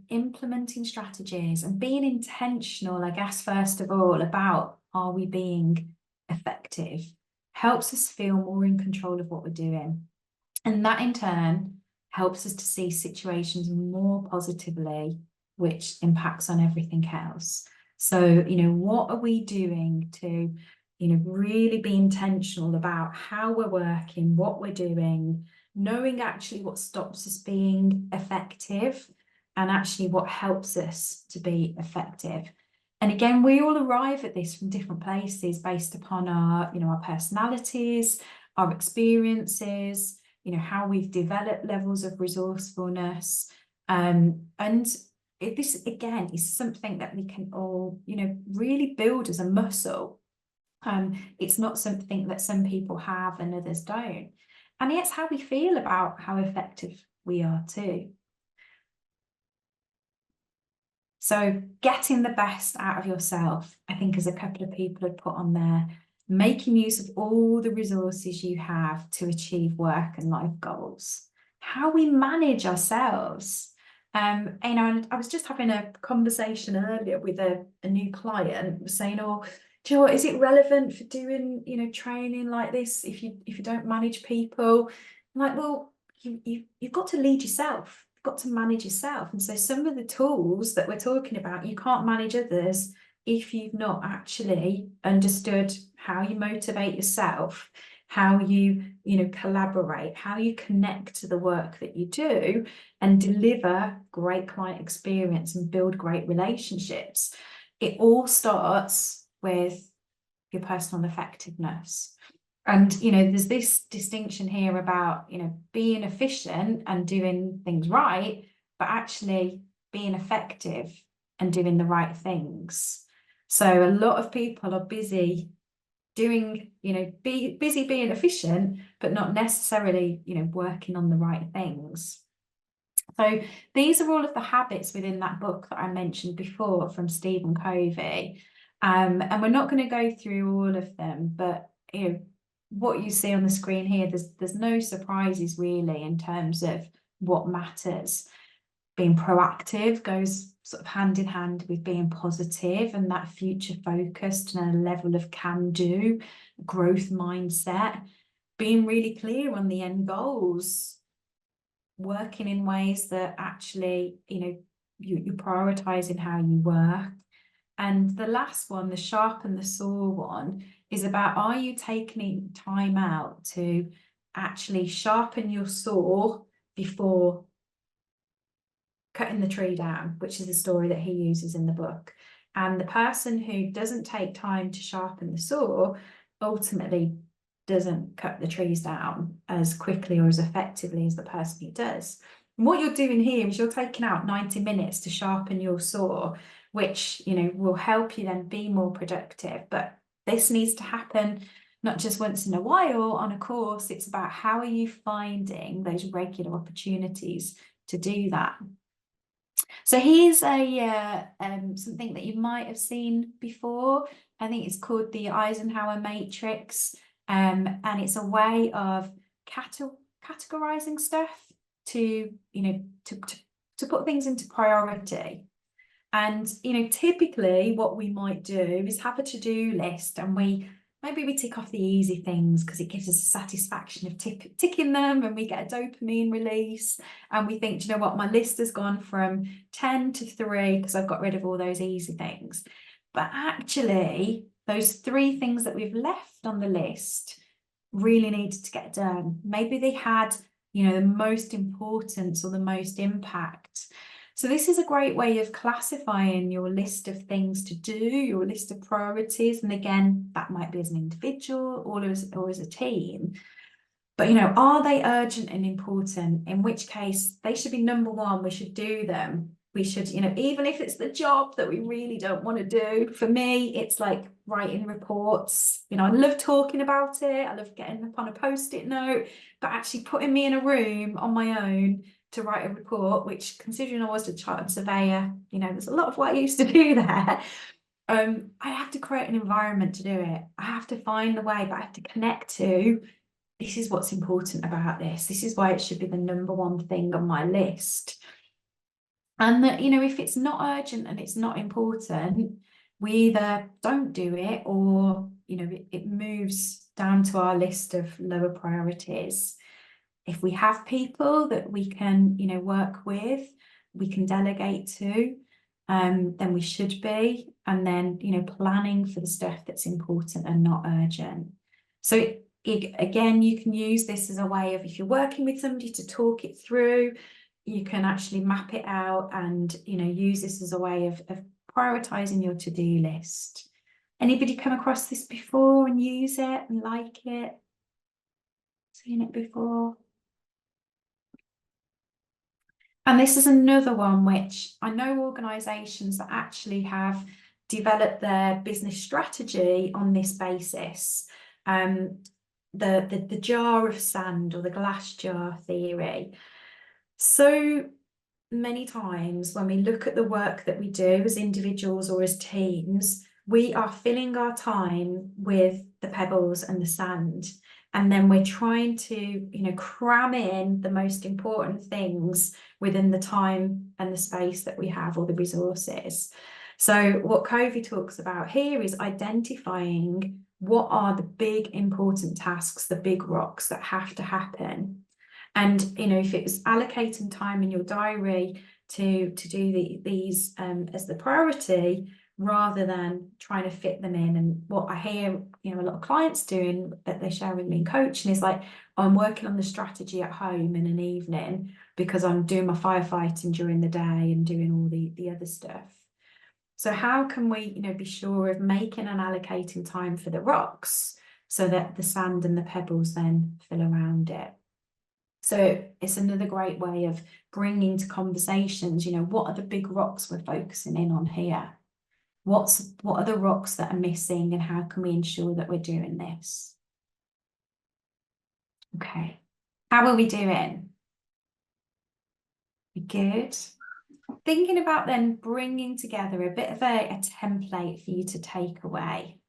implementing strategies and being intentional, I guess, first of all, about are we being effective, helps us feel more in control of what we're doing. And that in turn helps us to see situations more positively, which impacts on everything else. So, what are we doing to, really be intentional about how we're working, what we're doing, knowing actually what stops us being effective, and actually what helps us to be effective. And again, we all arrive at this from different places based upon our, our personalities, our experiences, how we've developed levels of resourcefulness. And this, again, is something that we can all, really build as a muscle. It's not something that some people have and others don't. And it's how we feel about how effective we are too. So getting the best out of yourself, I think, as a couple of people have put on there, making use of all the resources you have to achieve work and life goals, how we manage ourselves. And I was just having a conversation earlier with a new client saying, oh, do you know what, is it relevant for doing, training like this if you don't manage people? I'm like, well, you've got to lead yourself. Got to manage yourself. And so some of the tools that we're talking about, you can't manage others if you've not actually understood how you motivate yourself, how you collaborate, how you connect to the work that you do and deliver great client experience and build great relationships. It all starts with your personal effectiveness. And, there's this distinction here about, being efficient and doing things right, but actually being effective and doing the right things. So a lot of people are busy doing, busy being efficient, but not necessarily, working on the right things. So these are all of the habits within that book that I mentioned before from Stephen Covey. And we're not going to go through all of them, but, what you see on the screen here, there's no surprises really in terms of what matters. Being proactive goes sort of hand in hand with being positive, and that future focused and a level of can-do, growth mindset, being really clear on the end goals, working in ways that actually, you're prioritizing how you work. And the last one, the sharpen the saw one, is about, are you taking time out to actually sharpen your saw before cutting the tree down, which is the story that he uses in the book. And the person who doesn't take time to sharpen the saw ultimately doesn't cut the trees down as quickly or as effectively as the person who does. And what you're doing here is you're taking out 90 minutes to sharpen your saw, which, will help you then be more productive. But this needs to happen not just once in a while on a course. It's about how are you finding those regular opportunities to do that. So here's a something that you might have seen before. I think it's called the Eisenhower matrix, and it's a way of categorizing stuff to, to put things into priority. And, typically what we might do is have a to-do list, and maybe we tick off the easy things because it gives us a satisfaction of ticking them, and we get a dopamine release, and we think, you know what, my list has gone from 10 to 3 because I've got rid of all those easy things. But actually, those 3 things that we've left on the list really needed to get done. Maybe they had, the most importance or the most impact. So this is a great way of classifying your list of things to do, your list of priorities. And again, that might be as an individual or as a team. But, are they urgent and important? In which case, they should be number 1. We should do them. We should, even if it's the job that we really don't want to do. For me, it's like writing reports. I love talking about it. I love getting up on a Post-it note, but actually putting me in a room on my own to write a report, which, considering I was a chartered surveyor, there's a lot of what I used to do there. I have to create an environment to do it. I have to find the way, but I have to connect to, this is what's important about this. This is why it should be the number 1 thing on my list. And that, if it's not urgent and it's not important, we either don't do it, or, it moves down to our list of lower priorities. If we have people that we can, work with, we can delegate to, then we should be. And then, planning for the stuff that's important and not urgent. So again, you can use this as a way of, if you're working with somebody, to talk it through, you can actually map it out and, use this as a way of prioritizing your to-do list. Anybody come across this before and use it and like it? Seen it before? And this is another one which I know organisations that actually have developed their business strategy on this basis. The jar of sand, or the glass jar theory. So many times when we look at the work that we do as individuals or as teams, we are filling our time with the pebbles and the sand. And then we're trying to, cram in the most important things within the time and the space that we have, or the resources. So what Covey talks about here is identifying what are the big important tasks, the big rocks that have to happen. And, if it was allocating time in your diary to do these as the priority, rather than trying to fit them in. And what I hear, a lot of clients doing, that they share with me in coaching, is like, I'm working on the strategy at home in an evening because I'm doing my firefighting during the day and doing all the other stuff. So how can we, be sure of making and allocating time for the rocks so that the sand and the pebbles then fill around it? So it's another great way of bringing to conversations, what are the big rocks we're focusing in on here? What are the rocks that are missing, and how can we ensure that we're doing this? Okay, how are we doing? Good. Thinking about then bringing together a bit of a template for you to take away.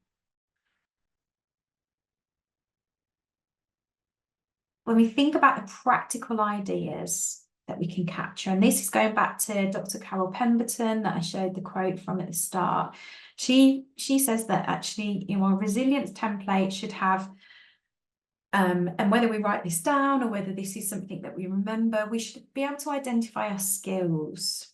When we think about the practical ideas that we can capture, and this is going back to Dr. Carol Pemberton that I showed the quote from at the start. She says that actually, our resilience template should have, and whether we write this down or whether this is something that we remember, we should be able to identify our skills,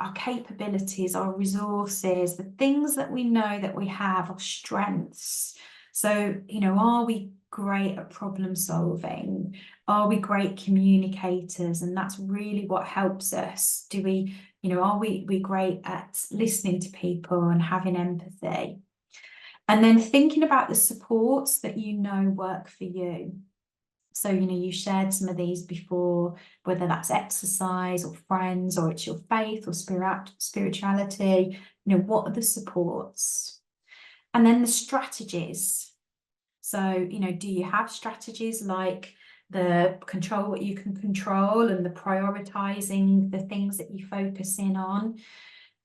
our capabilities, our resources, the things that we know that we have, our strengths. So, are we great at problem solving? Are we great communicators? And that's really what helps us. Are we great at listening to people and having empathy? And then thinking about the supports that work for you. So, you shared some of these before, whether that's exercise or friends, or it's your faith or spirituality, what are the supports? And then the strategies. So, do you have strategies like the control what you can control and the prioritizing the things that you focus in on?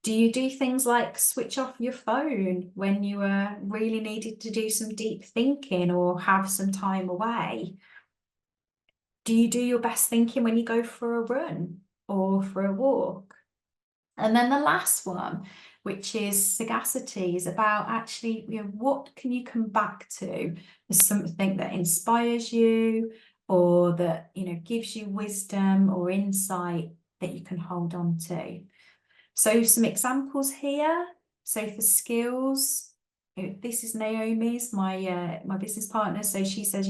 Do you do things like switch off your phone when you really needed to do some deep thinking or have some time away? Do you do your best thinking when you go for a run or for a walk? And then the last one, which is sagacity, is about actually, what can you come back to as something that inspires you or that, gives you wisdom or insight that you can hold on to. So some examples here. So for skills, this is Naomi's, my business partner. So she says,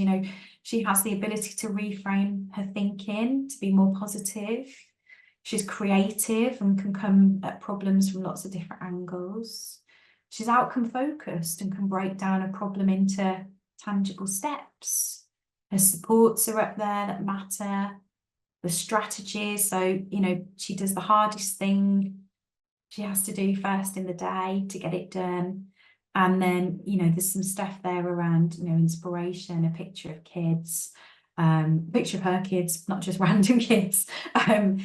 she has the ability to reframe her thinking to be more positive. She's creative and can come at problems from lots of different angles. She's outcome focused and can break down a problem into tangible steps. Her supports are up there that matter. The strategies, so, she does the hardest thing she has to do first in the day to get it done. And then, there's some stuff there around, inspiration, a picture of kids, picture of her kids, not just random kids, and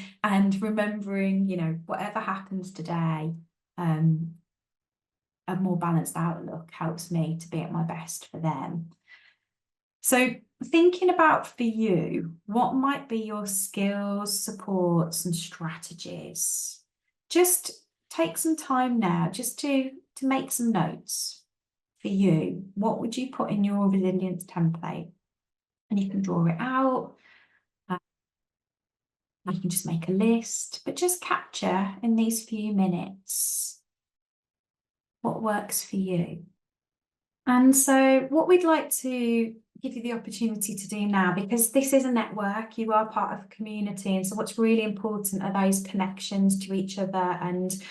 remembering, whatever happens today, a more balanced outlook helps me to be at my best for them. So thinking about for you, what might be your skills, supports, and strategies? Just take some time now just to make some notes for you. What would you put in your resilience template? And you can draw it out. You can just make a list, but just capture in these few minutes what works for you. And so what we'd like to give you the opportunity to do now, because this is a network, you are part of a community, and so what's really important are those connections to each other and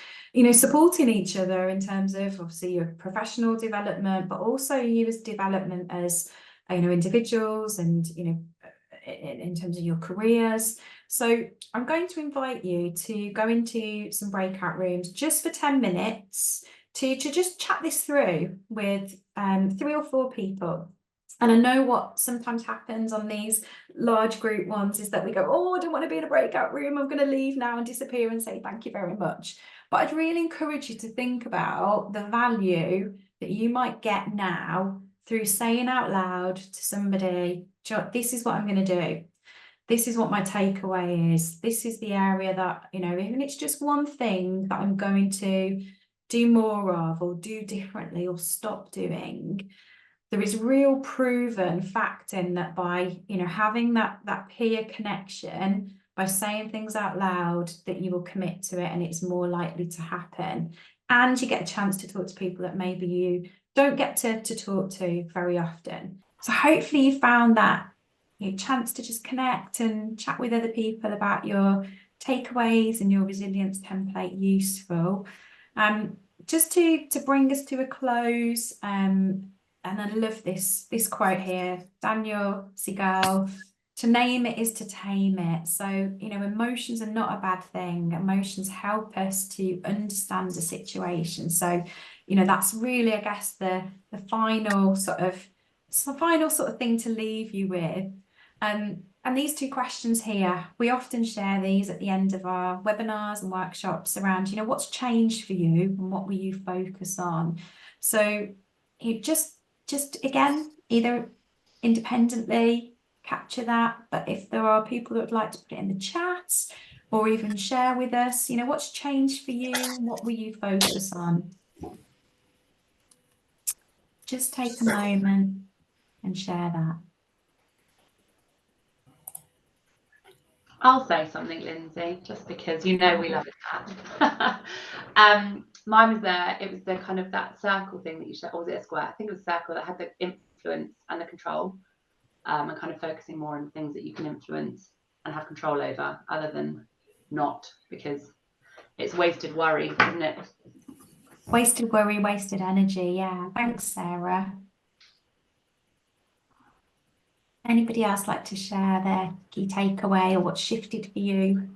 supporting each other in terms of obviously your professional development, but also you as development as individuals and in terms of your careers. So I'm going to invite you to go into some breakout rooms just for 10 minutes to just chat this through with 3 or 4 people. And I know what sometimes happens on these large group ones is that we go, oh, I don't want to be in a breakout room, I'm going to leave now and disappear and say thank you very much. But I'd really encourage you to think about the value that you might get now through saying out loud to somebody, this is what I'm going to do. This is what my takeaway is. This is the area that, even it's just one thing that I'm going to do more of or do differently or stop doing. There is real proven fact in that by, having that peer connection, by saying things out loud, that you will commit to it and it's more likely to happen. And you get a chance to talk to people that maybe you don't get to talk to very often. So hopefully you found that chance to just connect and chat with other people about your takeaways and your resilience template useful. Just to bring us to a close, and I love this quote here, Daniel Siegel, to name it is to tame it. So, emotions are not a bad thing. Emotions help us to understand the situation. So, that's really, I guess, the final sort of thing to leave you with. And these 2 questions here, we often share these at the end of our webinars and workshops around, what's changed for you and what will you focus on? So you just again, either independently capture that, but if there are people that would like to put it in the chat or even share with us, what's changed for you and what will you focus on? Just take a moment and share that. I'll say something, Lynsey, just because we love that. Mine was it was the kind of that circle thing that you said, or was it a square? I think it was a circle that had the influence and the control, and kind of focusing more on things that you can influence and have control over, other than not, because it's wasted worry, isn't it? Wasted worry, wasted energy. Yeah. Thanks, Sarah. Anybody else like to share their key takeaway or what shifted for you?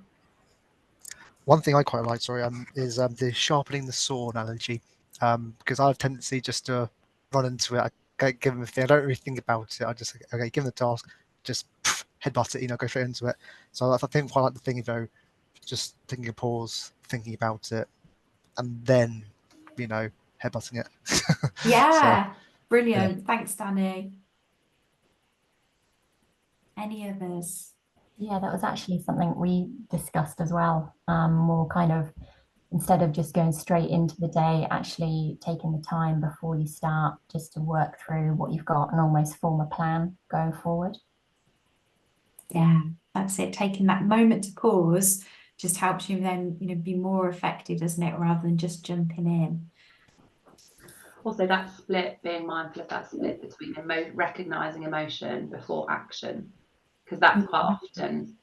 One thing I quite like, is the sharpening the saw analogy, because I have a tendency just to run into it. I give them a thing. I don't really think about it. I just give them the task, just headbutt it, go straight into it. So I think quite like the thing, just taking a pause, thinking about it, and then, headbutting it. Yeah, brilliant. Thanks, Danny. Any others? Yeah, that was actually something we discussed as well. More kind of, instead of just going straight into the day, actually taking the time before you start just to work through what you've got and almost form a plan going forward. Yeah, that's it. Taking that moment to pause just helps you then, be more effective, doesn't it? Rather than just jumping in. Also, that split, being mindful of that split between recognizing emotion before action, because that's quite often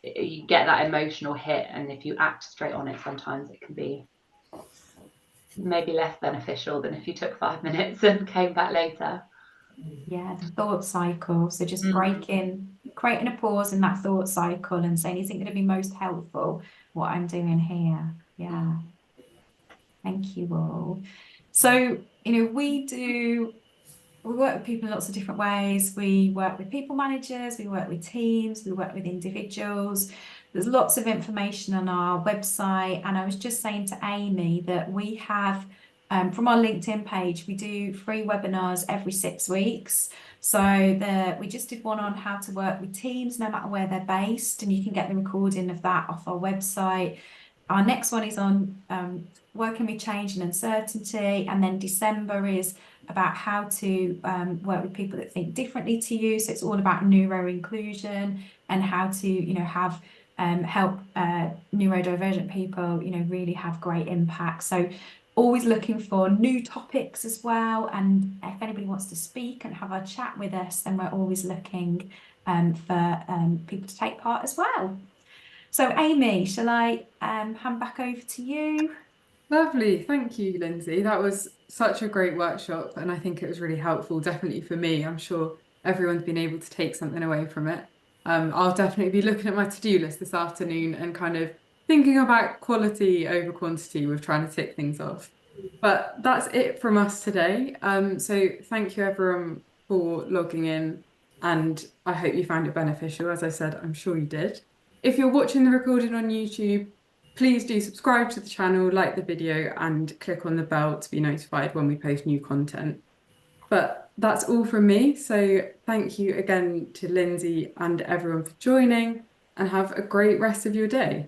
you get that emotional hit, and if you act straight on it, sometimes it can be maybe less beneficial than if you took 5 minutes and came back later. Yeah, the thought cycle. So just creating a pause in that thought cycle and saying, is it going to be most helpful what I'm doing here? Yeah. Thank you all. So, we work with people in lots of different ways. We work with people managers, we work with teams, we work with individuals. There's lots of information on our website. And I was just saying to Amy that we have, from our LinkedIn page, we do free webinars every 6 weeks. So we just did one on how to work with teams, no matter where they're based, and you can get the recording of that off our website. Our next one is on working with change and uncertainty, and then December is about how to work with people that think differently to you. So it's all about neuro inclusion and how to, have help neurodivergent people, really have great impact. So always looking for new topics as well. And if anybody wants to speak and have a chat with us, then we're always looking for people to take part as well. So Amy, shall I hand back over to you? Lovely. Thank you, Lynsey. That was such a great workshop, and I think it was really helpful, definitely for me. I'm sure everyone's been able to take something away from it. I'll definitely be looking at my to-do list this afternoon and kind of thinking about quality over quantity with trying to tick things off. But that's it from us today. So thank you everyone for logging in, and I hope you found it beneficial. As I said, I'm sure you did. If you're watching the recording on YouTube, please do subscribe to the channel, like the video, and click on the bell to be notified when we post new content. But that's all from me. So thank you again to Lynsey and everyone for joining, and have a great rest of your day.